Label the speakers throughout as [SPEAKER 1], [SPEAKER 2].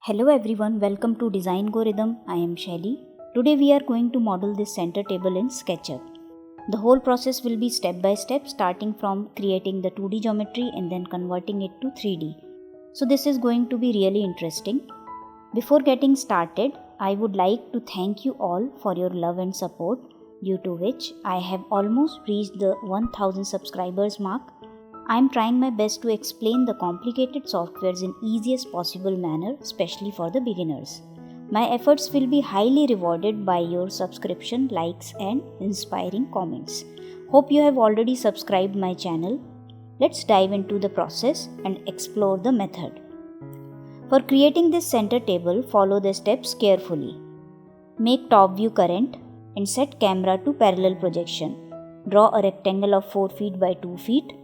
[SPEAKER 1] Hello everyone, welcome to Design Go Rhythm. I am Shelly. Today we are going to model this center table in SketchUp. The whole process will be step by step, starting from creating the 2D geometry and then converting it to 3D. So this is going to be really interesting. Before getting started, I would like to thank you all for your love and support, due to which I have almost reached the 1000 subscribers mark. I am trying my best to explain the complicated softwares in easiest possible manner, especially for the beginners. My efforts will be highly rewarded by your subscription, likes and inspiring comments. Hope you have already subscribed my channel. Let's dive into the process and explore the method. For creating this center table, follow the steps carefully. Make top view current and set camera to parallel projection. Draw a rectangle of 4 feet by 2 feet.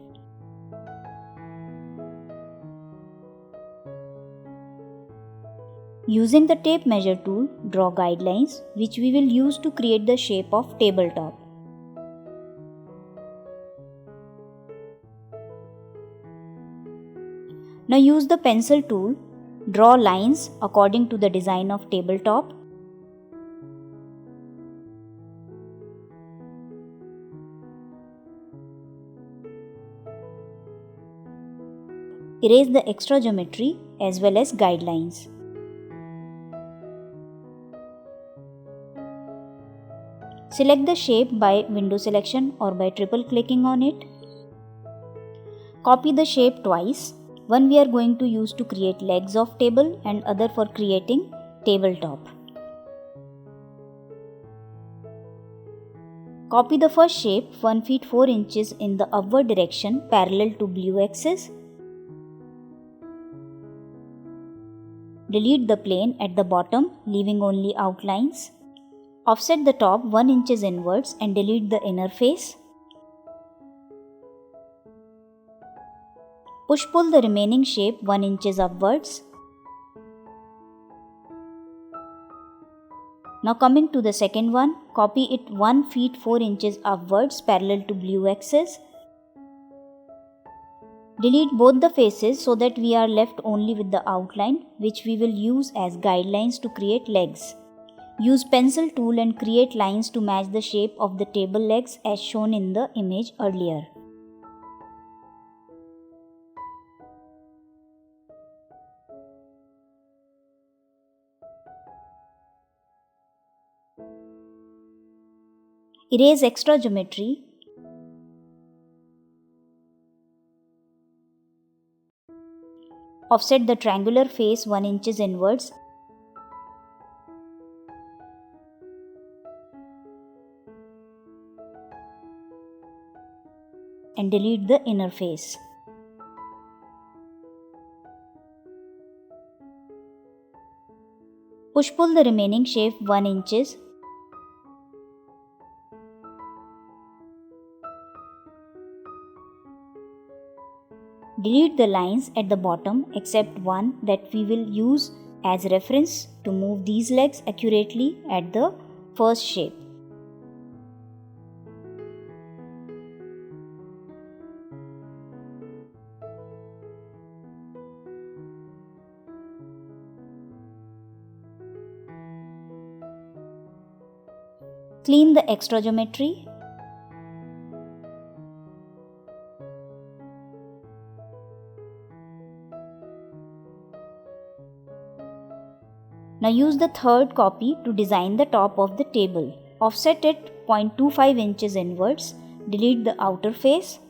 [SPEAKER 1] Using the tape measure tool, draw guidelines which we will use to create the shape of tabletop. Now use the pencil tool, draw lines according to the design of tabletop. Erase the extra geometry as well as guidelines. Select the shape by window selection or by triple clicking on it. Copy the shape twice. One we are going to use to create legs of table and other for creating tabletop. Copy the first shape 1 feet 4 inches in the upward direction parallel to blue axis. Delete the plane at the bottom, leaving only outlines. Offset the top 1 inches inwards and delete the inner face. Push-pull the remaining shape 1 inches upwards. Now coming to the second one, copy it 1 feet 4 inches upwards parallel to blue axis. Delete both the faces so that we are left only with the outline, which we will use as guidelines to create legs. Use pencil tool and create lines to match the shape of the table legs as shown in the image earlier. Erase extra geometry. Offset the triangular face 1 inches inwards. And delete the inner face. Push-pull the remaining shape 1 inches. Delete the lines at the bottom except one that we will use as reference to move these legs accurately at the first shape. Clean the extra geometry. Now use the third copy to design the top of the table. Offset it 0.25 inches inwards. Delete the outer face.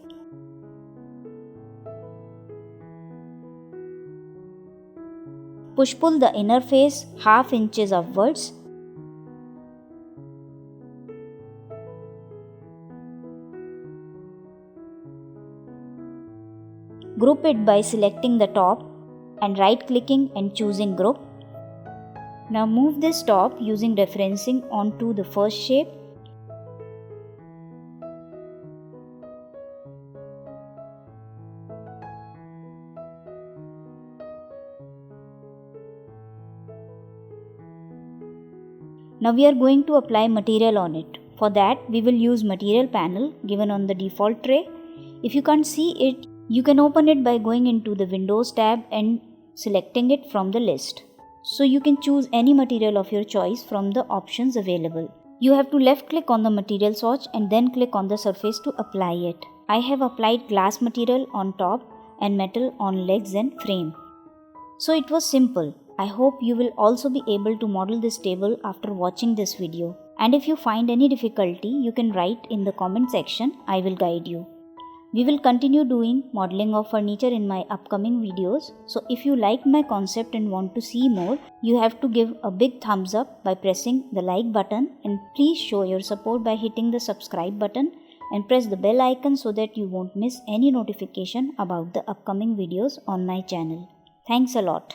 [SPEAKER 1] Push-pull the inner face ½ inches upwards. Group it by selecting the top and right-clicking and choosing group. Now move this top using referencing onto the first shape. Now we are going to apply material on it. For that we will use material panel given on the default tray. If you can't see it, you can open it by going into the Windows tab and selecting it from the list. So you can choose any material of your choice from the options available. You have to left click on the material swatch and then click on the surface to apply it. I have applied glass material on top and metal on legs and frame. So it was simple. I hope you will also be able to model this table after watching this video. And if you find any difficulty, you can write in the comment section. I will guide you. We will continue doing modeling of furniture in my upcoming videos. So if you like my concept and want to see more, you have to give a big thumbs up by pressing the like button, and please show your support by hitting the subscribe button and press the bell icon so that you won't miss any notification about the upcoming videos on my channel. Thanks a lot.